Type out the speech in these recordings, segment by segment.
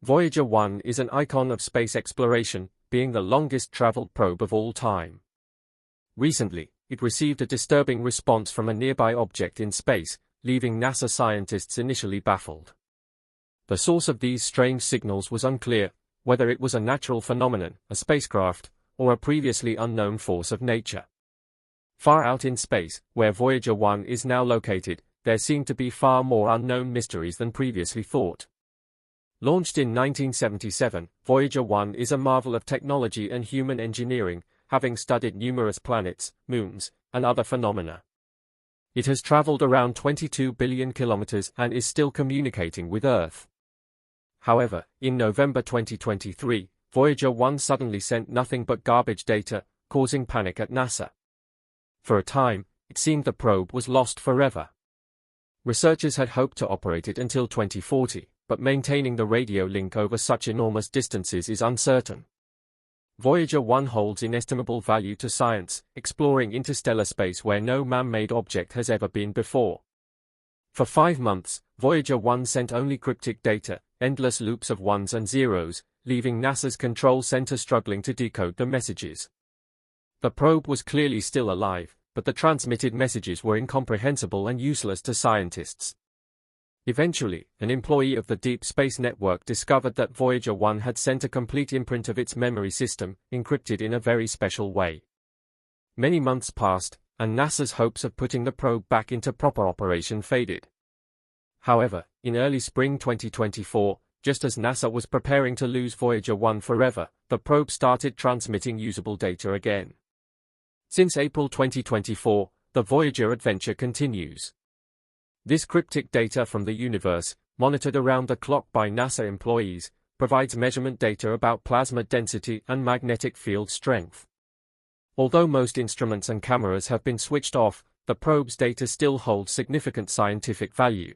Voyager 1 is an icon of space exploration, being the longest-traveled probe of all time. Recently, it received a disturbing response from a nearby object in space, leaving NASA scientists initially baffled. The source of these strange signals was unclear, whether it was a natural phenomenon, a spacecraft, or a previously unknown force of nature. Far out in space, where Voyager 1 is now located, there seem to be far more unknown mysteries than previously thought. Launched in 1977, Voyager 1 is a marvel of technology and human engineering, having studied numerous planets, moons, and other phenomena. It has traveled around 22 billion kilometers and is still communicating with Earth. However, in November 2023, Voyager 1 suddenly sent nothing but garbage data, causing panic at NASA. For a time, it seemed the probe was lost forever. Researchers had hoped to operate it until 2040, but maintaining the radio link over such enormous distances is uncertain. Voyager 1 holds inestimable value to science, exploring interstellar space where no man-made object has ever been before. For 5 months, Voyager 1 sent only cryptic data, endless loops of ones and zeros, leaving NASA's control center struggling to decode the messages. The probe was clearly still alive, but the transmitted messages were incomprehensible and useless to scientists. Eventually, an employee of the Deep Space Network discovered that Voyager 1 had sent a complete imprint of its memory system, encrypted in a very special way. Many months passed, and NASA's hopes of putting the probe back into proper operation faded. However, in early spring 2024, just as NASA was preparing to lose Voyager 1 forever, the probe started transmitting usable data again. Since April 2024, the Voyager adventure continues. This cryptic data from the universe, monitored around the clock by NASA employees, provides measurement data about plasma density and magnetic field strength. Although most instruments and cameras have been switched off, the probe's data still holds significant scientific value.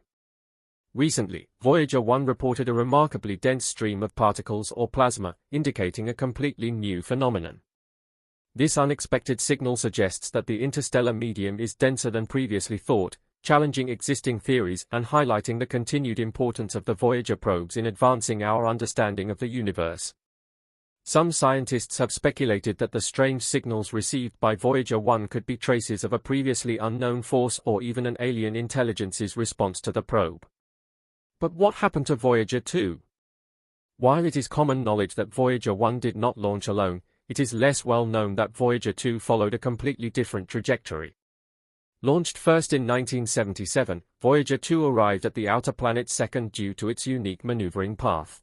Recently, Voyager 1 reported a remarkably dense stream of particles or plasma, indicating a completely new phenomenon. This unexpected signal suggests that the interstellar medium is denser than previously thought, challenging existing theories and highlighting the continued importance of the Voyager probes in advancing our understanding of the universe. Some scientists have speculated that the strange signals received by Voyager 1 could be traces of a previously unknown force or even an alien intelligence's response to the probe. But what happened to Voyager 2? While it is common knowledge that Voyager 1 did not launch alone, it is less well known that Voyager 2 followed a completely different trajectory. Launched first in 1977, Voyager 2 arrived at the outer planet second due to its unique maneuvering path.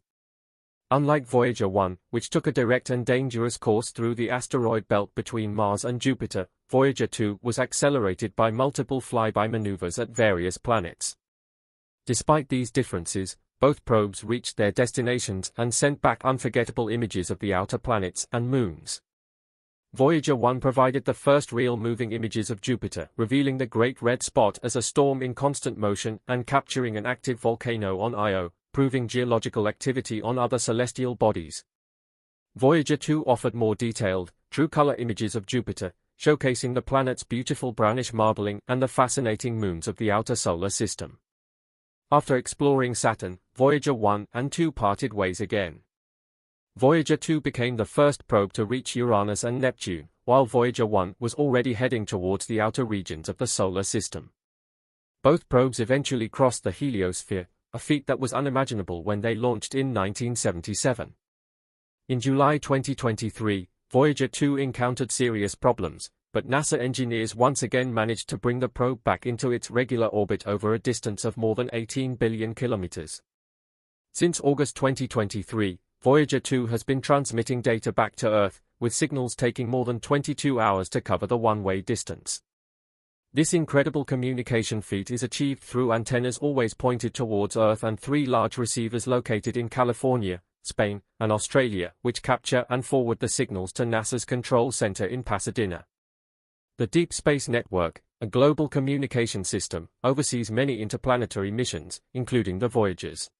Unlike Voyager 1, which took a direct and dangerous course through the asteroid belt between Mars and Jupiter, Voyager 2 was accelerated by multiple flyby maneuvers at various planets. Despite these differences, both probes reached their destinations and sent back unforgettable images of the outer planets and moons. Voyager 1 provided the first real moving images of Jupiter, revealing the Great Red Spot as a storm in constant motion and capturing an active volcano on Io, proving geological activity on other celestial bodies. Voyager 2 offered more detailed, true-color images of Jupiter, showcasing the planet's beautiful brownish marbling and the fascinating moons of the outer solar system. After exploring Saturn, Voyager 1 and 2 parted ways again. Voyager 2 became the first probe to reach Uranus and Neptune, while Voyager 1 was already heading towards the outer regions of the solar system. Both probes eventually crossed the heliosphere, a feat that was unimaginable when they launched in 1977. In July 2023, Voyager 2 encountered serious problems, but NASA engineers once again managed to bring the probe back into its regular orbit over a distance of more than 18 billion kilometers. Since August 2023, Voyager 2 has been transmitting data back to Earth, with signals taking more than 22 hours to cover the one-way distance. This incredible communication feat is achieved through antennas always pointed towards Earth and 3 large receivers located in California, Spain, and Australia, which capture and forward the signals to NASA's control center in Pasadena. The Deep Space Network, a global communication system, oversees many interplanetary missions, including the Voyagers.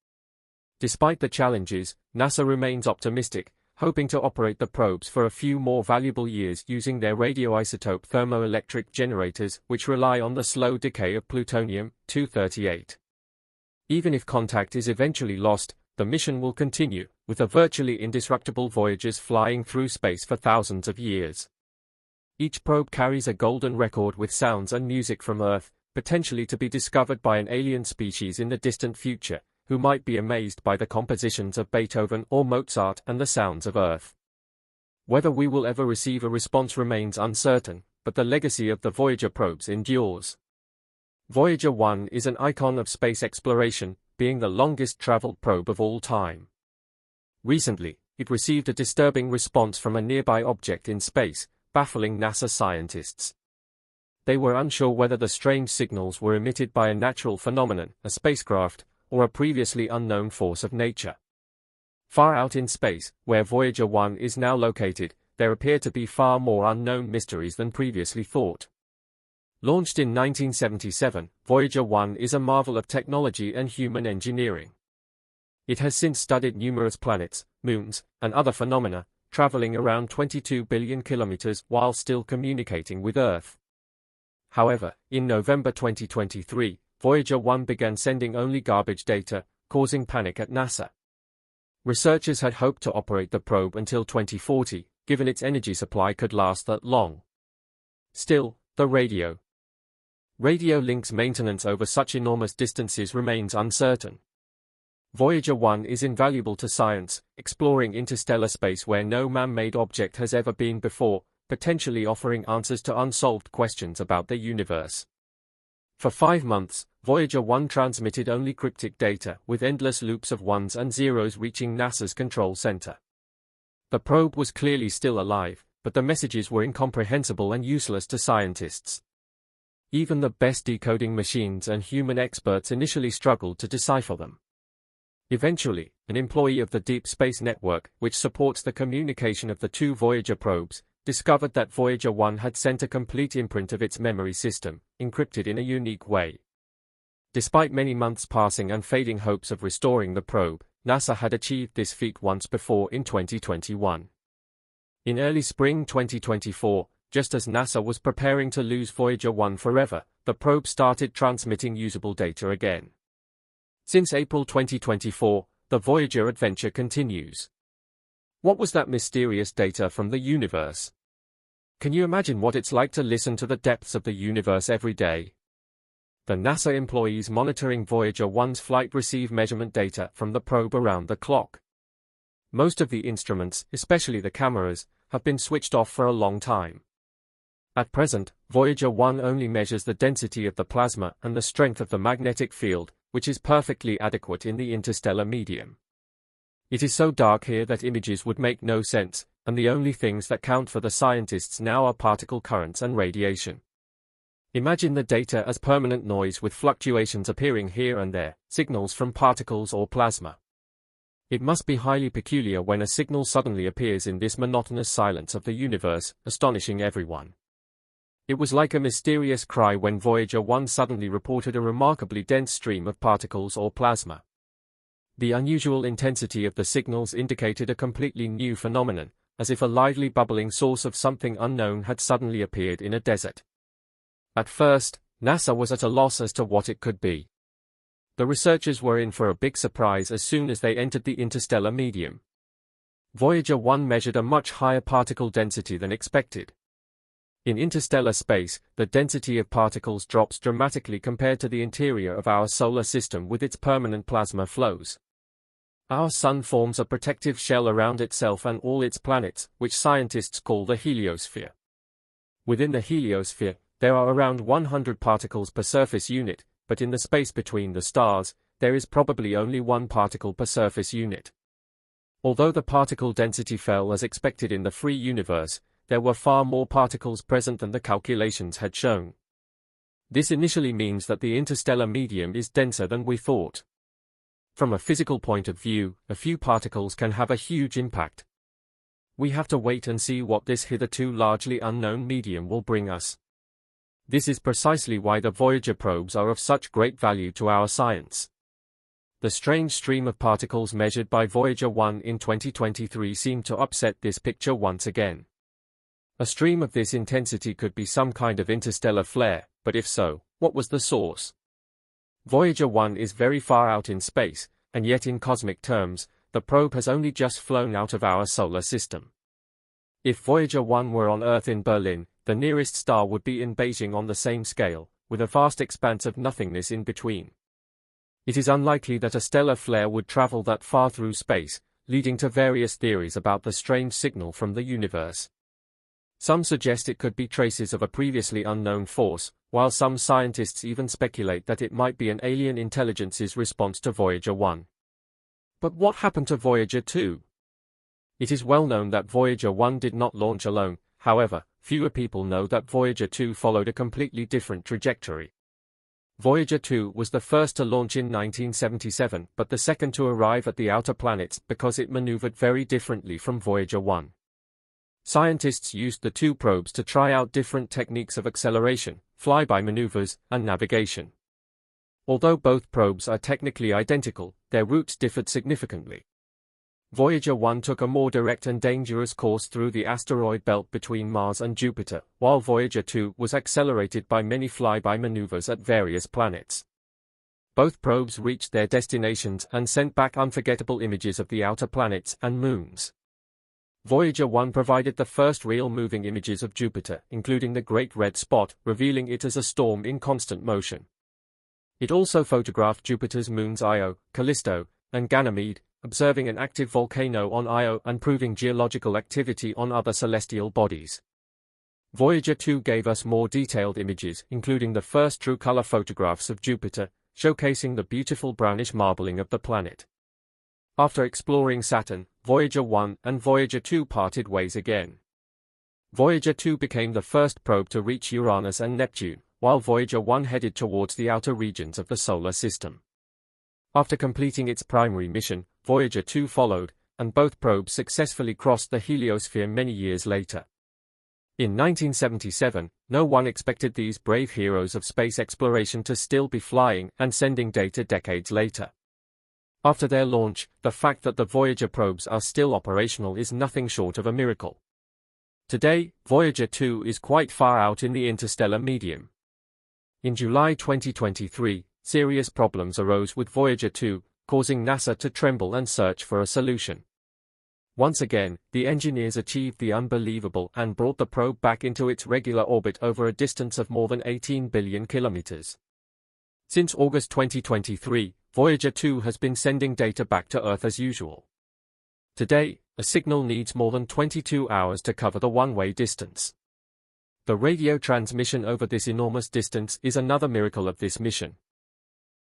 Despite the challenges, NASA remains optimistic, hoping to operate the probes for a few more valuable years using their radioisotope thermoelectric generators, which rely on the slow decay of plutonium-238. Even if contact is eventually lost, the mission will continue, with the virtually indestructible Voyagers flying through space for thousands of years. Each probe carries a golden record with sounds and music from Earth, potentially to be discovered by an alien species in the distant future, who might be amazed by the compositions of Beethoven or Mozart and the sounds of Earth. Whether we will ever receive a response remains uncertain, but the legacy of the Voyager probes endures. Voyager 1 is an icon of space exploration, being the longest-traveled probe of all time. Recently, it received a disturbing response from a nearby object in space, baffling NASA scientists. They were unsure whether the strange signals were emitted by a natural phenomenon, a spacecraft, or a previously unknown force of nature. Far out in space, where Voyager 1 is now located, there appear to be far more unknown mysteries than previously thought. Launched in 1977, Voyager 1 is a marvel of technology and human engineering. It has since studied numerous planets, moons, and other phenomena, traveling around 22 billion kilometers while still communicating with Earth. However, in November 2023, Voyager 1 began sending only garbage data, causing panic at NASA. Researchers had hoped to operate the probe until 2040, given its energy supply could last that long. Still, the radio links maintenance over such enormous distances remains uncertain. Voyager 1 is invaluable to science, exploring interstellar space where no man-made object has ever been before, potentially offering answers to unsolved questions about the universe. For 5 months, Voyager 1 transmitted only cryptic data, with endless loops of ones and zeros reaching NASA's control center. The probe was clearly still alive, but the messages were incomprehensible and useless to scientists. Even the best decoding machines and human experts initially struggled to decipher them. Eventually, an employee of the Deep Space Network, which supports the communication of the two Voyager probes, discovered that Voyager 1 had sent a complete imprint of its memory system, encrypted in a unique way. Despite many months passing and fading hopes of restoring the probe, NASA had achieved this feat once before in 2021. In early spring 2024, just as NASA was preparing to lose Voyager 1 forever, the probe started transmitting usable data again. Since April 2024, the Voyager adventure continues. What was that mysterious data from the universe? Can you imagine what it's like to listen to the depths of the universe every day? The NASA employees monitoring Voyager 1's flight receive measurement data from the probe around the clock. Most of the instruments, especially the cameras, have been switched off for a long time. At present, Voyager 1 only measures the density of the plasma and the strength of the magnetic field, which is perfectly adequate in the interstellar medium. It is so dark here that images would make no sense, and the only things that count for the scientists now are particle currents and radiation. Imagine the data as permanent noise with fluctuations appearing here and there, signals from particles or plasma. It must be highly peculiar when a signal suddenly appears in this monotonous silence of the universe, astonishing everyone. It was like a mysterious cry when Voyager 1 suddenly reported a remarkably dense stream of particles or plasma. The unusual intensity of the signals indicated a completely new phenomenon, as if a lively bubbling source of something unknown had suddenly appeared in a desert. At first, NASA was at a loss as to what it could be. The researchers were in for a big surprise as soon as they entered the interstellar medium. Voyager 1 measured a much higher particle density than expected. In interstellar space, the density of particles drops dramatically compared to the interior of our solar system with its permanent plasma flows. Our Sun forms a protective shell around itself and all its planets, which scientists call the heliosphere. Within the heliosphere, there are around 100 particles per surface unit, but in the space between the stars, there is probably only 1 particle per surface unit. Although the particle density fell as expected in the free universe, there were far more particles present than the calculations had shown. This initially means that the interstellar medium is denser than we thought. From a physical point of view, a few particles can have a huge impact. We have to wait and see what this hitherto largely unknown medium will bring us. This is precisely why the Voyager probes are of such great value to our science. The strange stream of particles measured by Voyager 1 in 2023 seemed to upset this picture once again. A stream of this intensity could be some kind of interstellar flare, but if so, what was the source? Voyager 1 is very far out in space, and yet in cosmic terms, the probe has only just flown out of our solar system. If Voyager 1 were on Earth in Berlin, the nearest star would be in Beijing on the same scale, with a vast expanse of nothingness in between. It is unlikely that a stellar flare would travel that far through space, leading to various theories about the strange signal from the universe. Some suggest it could be traces of a previously unknown force, while some scientists even speculate that it might be an alien intelligence's response to Voyager 1. But what happened to Voyager 2? It is well known that Voyager 1 did not launch alone, however, fewer people know that Voyager 2 followed a completely different trajectory. Voyager 2 was the first to launch in 1977, but the second to arrive at the outer planets because it maneuvered very differently from Voyager 1. Scientists used the two probes to try out different techniques of acceleration, flyby maneuvers, and navigation. Although both probes are technically identical, their routes differed significantly. Voyager 1 took a more direct and dangerous course through the asteroid belt between Mars and Jupiter, while Voyager 2 was accelerated by many flyby maneuvers at various planets. Both probes reached their destinations and sent back unforgettable images of the outer planets and moons. Voyager 1 provided the first real moving images of Jupiter, including the Great Red Spot, revealing it as a storm in constant motion. It also photographed Jupiter's moons Io, Callisto, and Ganymede, observing an active volcano on Io and proving geological activity on other celestial bodies. Voyager 2 gave us more detailed images, including the first true color photographs of Jupiter, showcasing the beautiful brownish marbling of the planet. After exploring Saturn, Voyager 1 and Voyager 2 parted ways again. Voyager 2 became the first probe to reach Uranus and Neptune, while Voyager 1 headed towards the outer regions of the solar system. After completing its primary mission, Voyager 2 followed, and both probes successfully crossed the heliosphere many years later. In 1977, no one expected these brave heroes of space exploration to still be flying and sending data decades later. After their launch, the fact that the Voyager probes are still operational is nothing short of a miracle. Today, Voyager 2 is quite far out in the interstellar medium. In July 2023, serious problems arose with Voyager 2, causing NASA to tremble and search for a solution. Once again, the engineers achieved the unbelievable and brought the probe back into its regular orbit over a distance of more than 18 billion kilometers. Since August 2023, Voyager 2 has been sending data back to Earth as usual. Today, a signal needs more than 22 hours to cover the one-way distance. The radio transmission over this enormous distance is another miracle of this mission.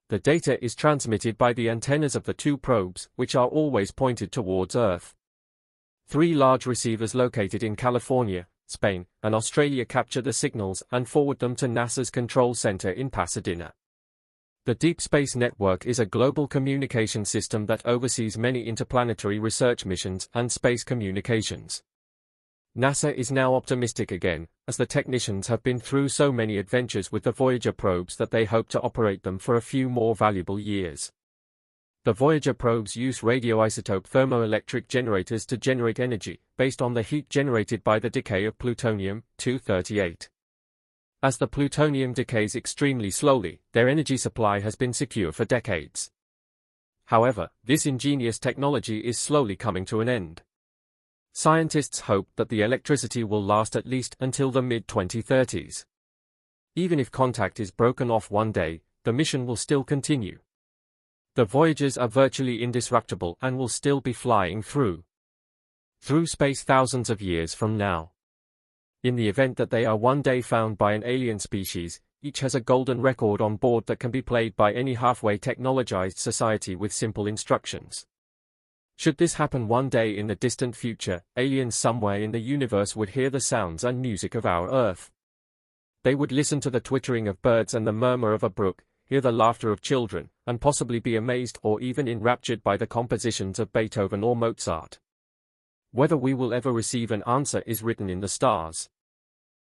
The data is transmitted by the antennas of the two probes, which are always pointed towards Earth. 3 large receivers located in California, Spain, and Australia capture the signals and forward them to NASA's control center in Pasadena. The Deep Space Network is a global communication system that oversees many interplanetary research missions and space communications. NASA is now optimistic again, as the technicians have been through so many adventures with the Voyager probes that they hope to operate them for a few more valuable years. The Voyager probes use radioisotope thermoelectric generators to generate energy, based on the heat generated by the decay of plutonium-238. As the plutonium decays extremely slowly, their energy supply has been secure for decades. However, this ingenious technology is slowly coming to an end. Scientists hope that the electricity will last at least until the mid-2030s. Even if contact is broken off one day, the mission will still continue. The Voyagers are virtually indestructible and will still be flying through space thousands of years from now. In the event that they are one day found by an alien species, each has a golden record on board that can be played by any halfway technologized society with simple instructions. Should this happen one day in the distant future, aliens somewhere in the universe would hear the sounds and music of our Earth. They would listen to the twittering of birds and the murmur of a brook, hear the laughter of children, and possibly be amazed or even enraptured by the compositions of Beethoven or Mozart. Whether we will ever receive an answer is written in the stars.